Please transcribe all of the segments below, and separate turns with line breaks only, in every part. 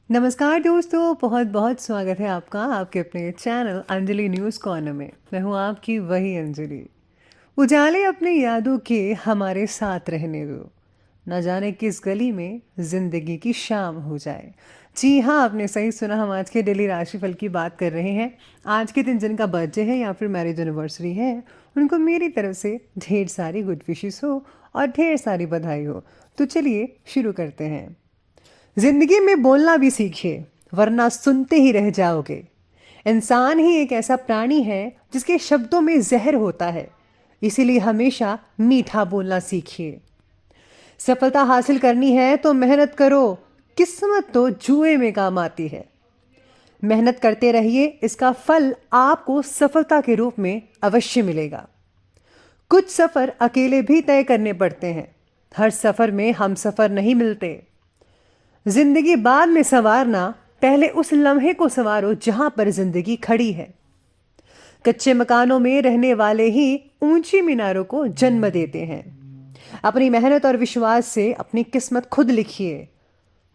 नमस्कार दोस्तों, बहुत बहुत स्वागत है आपका आपके अपने चैनल अंजलि न्यूज़ कॉर्नर में। मैं हूँ आपकी वही अंजलि। उजाले अपनी यादों के हमारे साथ रहने दो, न जाने किस गली में जिंदगी की शाम हो जाए। जी हाँ, आपने सही सुना। हम आज के डेली राशिफल की बात कर रहे हैं। आज के दिन जिनका बर्थडे है या फिर मैरिज एनिवर्सरी है, उनको मेरी तरफ से ढेर सारी गुड विशेस हो और ढेर सारी बधाई हो। तो चलिए शुरू करते हैं। जिंदगी में बोलना भी सीखिए, वरना सुनते ही रह जाओगे। इंसान ही एक ऐसा प्राणी है जिसके शब्दों में जहर होता है, इसीलिए हमेशा मीठा बोलना सीखिए। सफलता हासिल करनी है तो मेहनत करो, किस्मत तो जुए में काम आती है। मेहनत करते रहिए, इसका फल आपको सफलता के रूप में अवश्य मिलेगा। कुछ सफर अकेले भी तय करने पड़ते हैं, हर सफर में हम सफर नहीं मिलते। जिंदगी बाद में संवारना, पहले उस लम्हे को संवारो जहां पर जिंदगी खड़ी है। कच्चे मकानों में रहने वाले ही ऊंची मीनारों को जन्म देते हैं। अपनी मेहनत और विश्वास से अपनी किस्मत खुद लिखिए।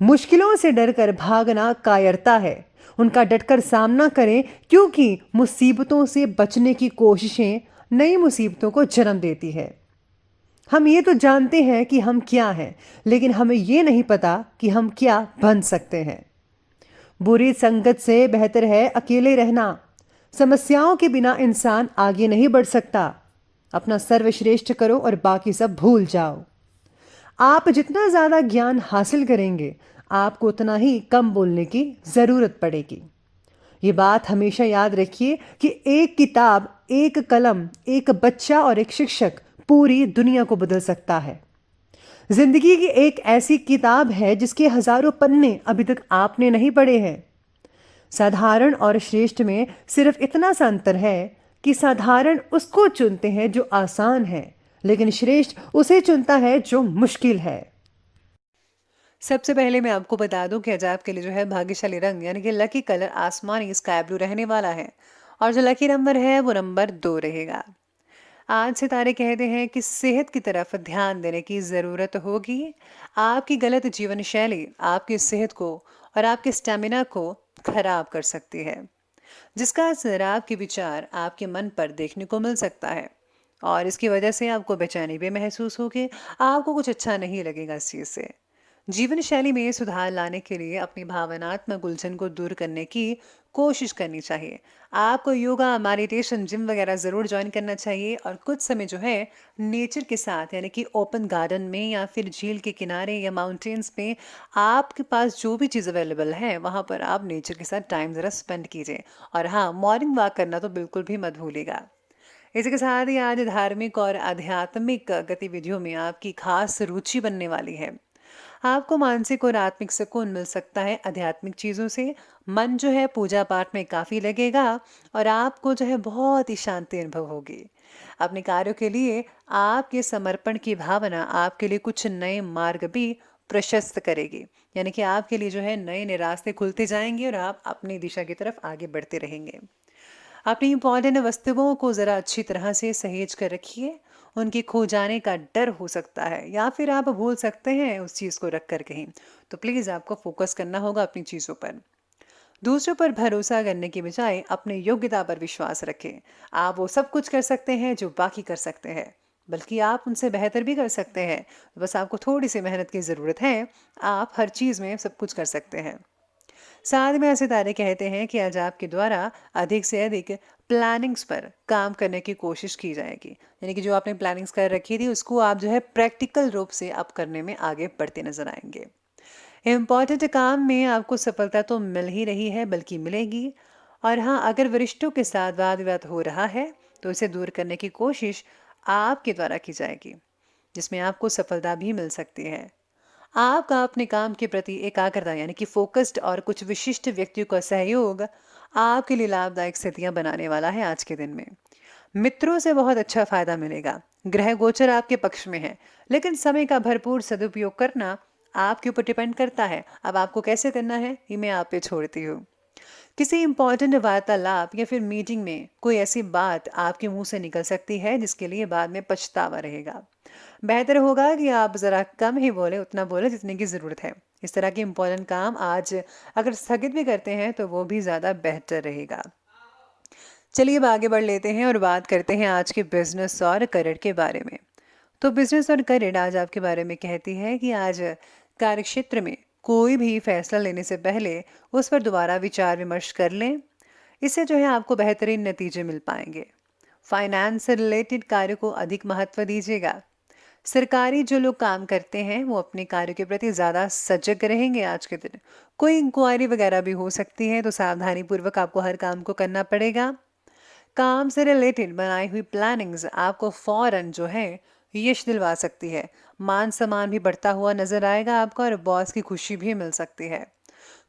मुश्किलों से डरकर भागना कायरता है, उनका डटकर सामना करें, क्योंकि मुसीबतों से बचने की कोशिशें नई मुसीबतों को जन्म देती है। हम ये तो जानते हैं कि हम क्या हैं, लेकिन हमें ये नहीं पता कि हम क्या बन सकते हैं। बुरी संगत से बेहतर है अकेले रहना। समस्याओं के बिना इंसान आगे नहीं बढ़ सकता। अपना सर्वश्रेष्ठ करो और बाकी सब भूल जाओ। आप जितना ज्यादा ज्ञान हासिल करेंगे, आपको उतना ही कम बोलने की जरूरत पड़ेगी। ये बात हमेशा याद रखिए कि एक किताब, एक कलम, एक बच्चा और एक शिक्षक पूरी दुनिया को बदल सकता है। जिंदगी की एक ऐसी किताब है जिसके हजारों पन्ने अभी तक आपने नहीं पढ़े हैं। साधारण और श्रेष्ठ में सिर्फ इतना सा अंतर है कि साधारण उसको चुनते हैं जो आसान है, लेकिन श्रेष्ठ उसे चुनता है जो मुश्किल है। सबसे पहले मैं आपको बता दूं कि आज आपके लिए जो है भाग्यशाली रंग यानी कि लकी कलर आसमानी स्काई ब्लू रहने वाला है, और जो लकी नंबर है वो नंबर 2 रहेगा। आज सितारे कहते हैं कि सेहत की तरफ ध्यान देने की ज़रूरत होगी। आपकी गलत जीवन शैली आपकी सेहत को और आपके स्टेमिना को खराब कर सकती है, जिसका असर आपके विचार आपके मन पर देखने को मिल सकता है, और इसकी वजह से आपको बेचैनी भी महसूस होगी। आपको कुछ अच्छा नहीं लगेगा इस चीज़ से। जीवन शैली में सुधार लाने के लिए अपनी भावनात्मक उलझन को दूर करने की कोशिश करनी चाहिए। आपको योगा, मेडिटेशन, जिम वगैरह ज़रूर ज्वाइन करना चाहिए, और कुछ समय जो है नेचर के साथ यानी कि ओपन गार्डन में या फिर झील के किनारे या माउंटेन्स में, आपके पास जो भी चीज़ अवेलेबल है वहाँ पर आप नेचर के साथ टाइम ज़रा स्पेंड कीजिए। और हाँ, मॉर्निंग वॉक करना तो बिल्कुल भी मत भूलिएगा। इसी के साथ ही आज धार्मिक और आध्यात्मिक गतिविधियों में आपकी खास रुचि बनने वाली है। आपको मानसिक और आत्मिक सुकून मिल सकता है आध्यात्मिक चीज़ों से। मन जो है पूजा पाठ में काफ़ी लगेगा, और आपको जो है बहुत ही शांति अनुभव होगी। अपने कार्यों के लिए आपके समर्पण की भावना आपके लिए कुछ नए मार्ग भी प्रशस्त करेगी, यानी कि आपके लिए जो है नए नए रास्ते खुलते जाएंगे और आप अपनी दिशा की तरफ आगे बढ़ते रहेंगे। अपनी इंपॉर्टेंट वस्तुओं को ज़रा अच्छी तरह से सहेज कर रखिए। उनके खो जाने का डर हो सकता है, या फिर आप भूल सकते हैं उस चीज़ को रख कर कहीं। तो प्लीज़ आपको फोकस करना होगा अपनी चीज़ों पर। दूसरों पर भरोसा करने की बजाय अपनी योग्यता पर विश्वास रखें। आप वो सब कुछ कर सकते हैं जो बाकी कर सकते हैं, बल्कि आप उनसे बेहतर भी कर सकते हैं। बस आपको थोड़ी सी मेहनत की ज़रूरत है। आप हर चीज़ में सब कुछ कर सकते हैं। साथ में सितारे कहते हैं कि आज आपके द्वारा अधिक से अधिक प्लानिंग्स पर काम करने की कोशिश की जाएगी, यानी कि जो आपने प्लानिंग्स कर रखी थी उसको आप जो है प्रैक्टिकल रूप से आप करने में आगे बढ़ते नजर आएंगे। इम्पॉर्टेंट काम में आपको सफलता तो मिल ही रही है, बल्कि मिलेगी। और हाँ, अगर वरिष्ठों के साथ वाद विवाद हो रहा है तो इसे दूर करने की कोशिश आपके द्वारा की जाएगी, जिसमें आपको सफलता भी मिल सकती है। आपका अपने काम के प्रति एकाग्रता यानी कि फोकस्ड और कुछ विशिष्ट व्यक्तियों का सहयोग आपके लिए लाभदायक स्थितियां बनाने वाला है। आज के दिन में मित्रों से बहुत अच्छा फायदा मिलेगा। ग्रह गोचर आपके पक्ष में है, लेकिन समय का भरपूर सदुपयोग करना आपके ऊपर डिपेंड करता है। अब आपको कैसे करना है ये मैं आप पे छोड़ती हूँ। किसी इंपॉर्टेंट वार्तालाप या फिर मीटिंग में कोई ऐसी बात आपके मुंह से निकल सकती है जिसके लिए बाद में पछतावा रहेगा। बेहतर होगा कि आप ज़रा कम ही बोलें, उतना बोलें जितने की ज़रूरत है। इस तरह के इम्पोर्टेंट काम आज अगर स्थगित भी करते हैं तो वो भी ज़्यादा बेहतर रहेगा। चलिए अब आगे बढ़ लेते हैं और बात करते हैं आज के बिजनेस और करियर के बारे में। तो बिजनेस और करियर आज आपके बारे में कहती है कि आज कार्यक्षेत्र में कोई भी फैसला लेने से पहले उस पर दोबारा विचार विमर्श कर लें। इससे जो है आपको बेहतरीन नतीजे मिल पाएंगे। फाइनेंस से रिलेटेड कार्य को अधिक महत्व दीजिएगा। सरकारी जो लोग काम करते हैं वो अपने कार्य के प्रति ज़्यादा सजग रहेंगे आज के दिन। कोई इंक्वायरी वगैरह भी हो सकती है तो सावधानी पूर्वक आपको हर काम को करना पड़ेगा। काम से रिलेटेड बनाई हुई प्लानिंग्स आपको फौरन जो है यश दिलवा सकती है। मान सम्मान भी बढ़ता हुआ नजर आएगा आपको और बॉस की खुशी भी मिल सकती है।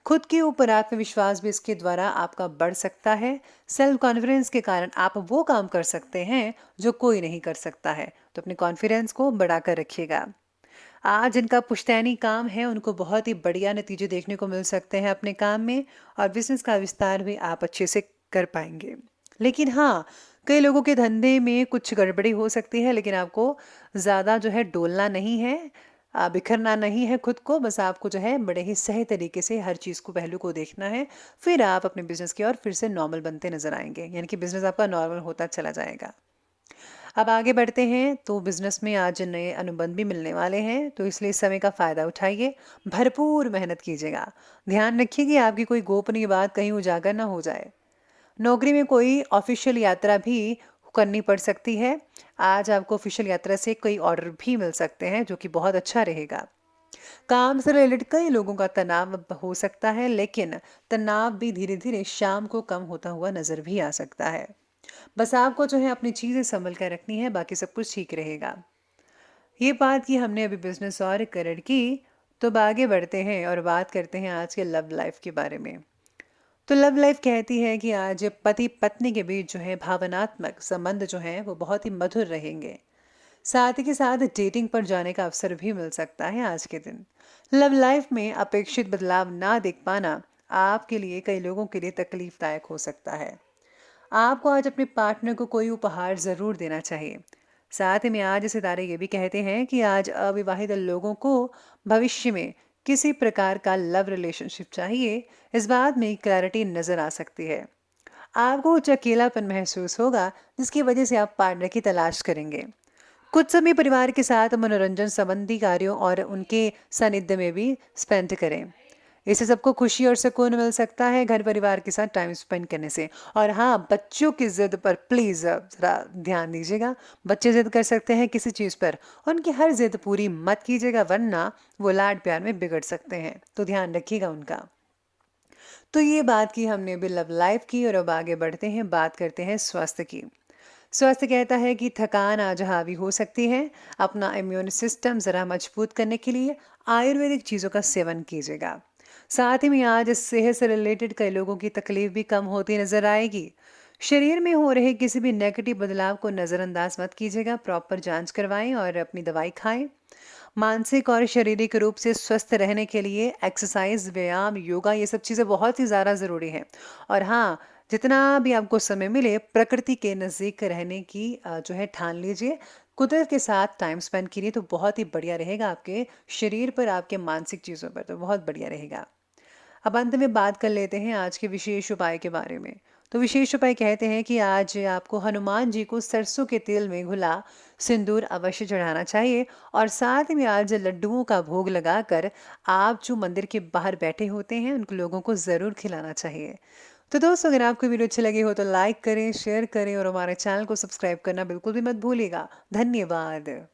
खुद के ऊपर आत्मविश्वास भी इसके द्वारा आपका बढ़ सकता है। सेल्फ कॉन्फिडेंस के कारण आप वो काम कर सकते हैं जो कोई नहीं कर सकता है, तो अपने कॉन्फिडेंस को बढ़ाकर रखिएगा। आज जिनका पुश्तैनी काम है उनको बहुत ही बढ़िया नतीजे देखने को मिल सकते हैं अपने काम में, और बिजनेस का विस्तार भी आप अच्छे से कर पाएंगे। लेकिन हाँ, कई लोगों के धंधे में कुछ गड़बड़ी हो सकती है, लेकिन आपको ज़्यादा जो है डोलना नहीं है, बिखरना नहीं है खुद को। बस आपको जो है बड़े ही सही तरीके से हर चीज़ को, पहलू को देखना है। फिर आप अपने बिजनेस की ओर फिर से नॉर्मल बनते नजर आएंगे, यानी कि बिजनेस आपका नॉर्मल होता चला जाएगा। अब आगे बढ़ते हैं। तो बिजनेस में आज नए अनुबंध भी मिलने वाले हैं, तो इसलिए इस समय का फ़ायदा उठाइए। भरपूर मेहनत कीजिएगा। ध्यान रखिए कि आपकी कोई गोपनीय बात कहीं उजागर ना हो जाए। नौकरी में कोई ऑफिशियल यात्रा भी करनी पड़ सकती है। आज आपको ऑफिशियल यात्रा से कोई ऑर्डर भी मिल सकते हैं जो कि बहुत अच्छा रहेगा। काम से रिलेटेड कई लोगों का तनाव हो सकता है, लेकिन तनाव भी धीरे धीरे शाम को कम होता हुआ नजर भी आ सकता है। बस आपको जो है अपनी चीज़ें संभल कर रखनी है, बाकी सब कुछ ठीक रहेगा। ये बात की हमने अभी बिजनेस और करियर की। तो अब आगे बढ़ते हैं और बात करते हैं आज के लव लाइफ के बारे में। तो लव लाइफ कहती है कि आज पति पत्नी के बीच जो है भावनात्मक संबंध जो है वो बहुत ही मधुर रहेंगे। साथ ही के साथ डेटिंग पर जाने का अवसर भी मिल सकता है आज के दिन। लव लाइफ में अपेक्षित बदलाव ना देख पाना आपके लिए, कई लोगों के लिए तकलीफदायक हो सकता है। आपको आज अपने पार्टनर को कोई उपहार जरूर देना चाहिए। साथ ही में आज सितारे ये भी कहते हैं कि आज अविवाहित लोगों को भविष्य में किसी प्रकार का लव रिलेशनशिप चाहिए। इस बात में क्लैरिटी नजर आ सकती है। आपको कुछ अकेलापन महसूस होगा, जिसकी वजह से आप पार्टनर की तलाश करेंगे। कुछ समय परिवार के साथ मनोरंजन संबंधी कार्यों और उनके सानिध्य में भी स्पेंड करें। इससे सबको खुशी और सुकून मिल सकता है घर परिवार के साथ टाइम स्पेंड करने से। और हाँ, बच्चों की जिद पर प्लीज़ ज़रा ध्यान दीजिएगा। बच्चे जिद कर सकते हैं किसी चीज़ पर, उनकी हर जिद पूरी मत कीजिएगा, वरना वो लाड प्यार में बिगड़ सकते हैं, तो ध्यान रखिएगा उनका। तो ये बात की हमने अभी लव लाइफ की, और अब आगे बढ़ते हैं, बात करते हैं स्वास्थ्य की। स्वास्थ्य कहता है कि थकान आज हावी हो सकती है। अपना इम्यून सिस्टम ज़रा मजबूत करने के लिए आयुर्वेदिक चीज़ों का सेवन कीजिएगा। साथ ही में आज सेहत से रिलेटेड कई लोगों की तकलीफ भी कम होती नजर आएगी। शरीर में हो रहे किसी भी नेगेटिव बदलाव को नज़रअंदाज मत कीजिएगा। प्रॉपर जांच करवाएं और अपनी दवाई खाएं। मानसिक और शारीरिक रूप से स्वस्थ रहने के लिए एक्सरसाइज, व्यायाम, योगा, ये सब चीज़ें बहुत ही ज़्यादा ज़रूरी हैं। और हाँ, जितना भी आपको समय मिले प्रकृति के नज़दीक रहने की जो है ठान लीजिए। कुदरत के साथ टाइम स्पेंड करिए तो बहुत ही बढ़िया रहेगा, आपके शरीर पर, आपके मानसिक चीज़ों पर तो बहुत बढ़िया रहेगा। अब अंत में बात कर लेते हैं आज के विशेष उपाय के बारे में। तो विशेष उपाय कहते हैं कि आज आपको हनुमान जी को सरसों के तेल में घुला सिंदूर अवश्य चढ़ाना चाहिए, और साथ में आज लड्डुओं का भोग लगाकर आप जो मंदिर के बाहर बैठे होते हैं उन लोगों को ज़रूर खिलाना चाहिए। तो दोस्तों, अगर आपको वीडियो अच्छी लगी हो तो लाइक करें, शेयर करें और हमारे चैनल को सब्सक्राइब करना बिल्कुल भी मत भूलिएगा। धन्यवाद।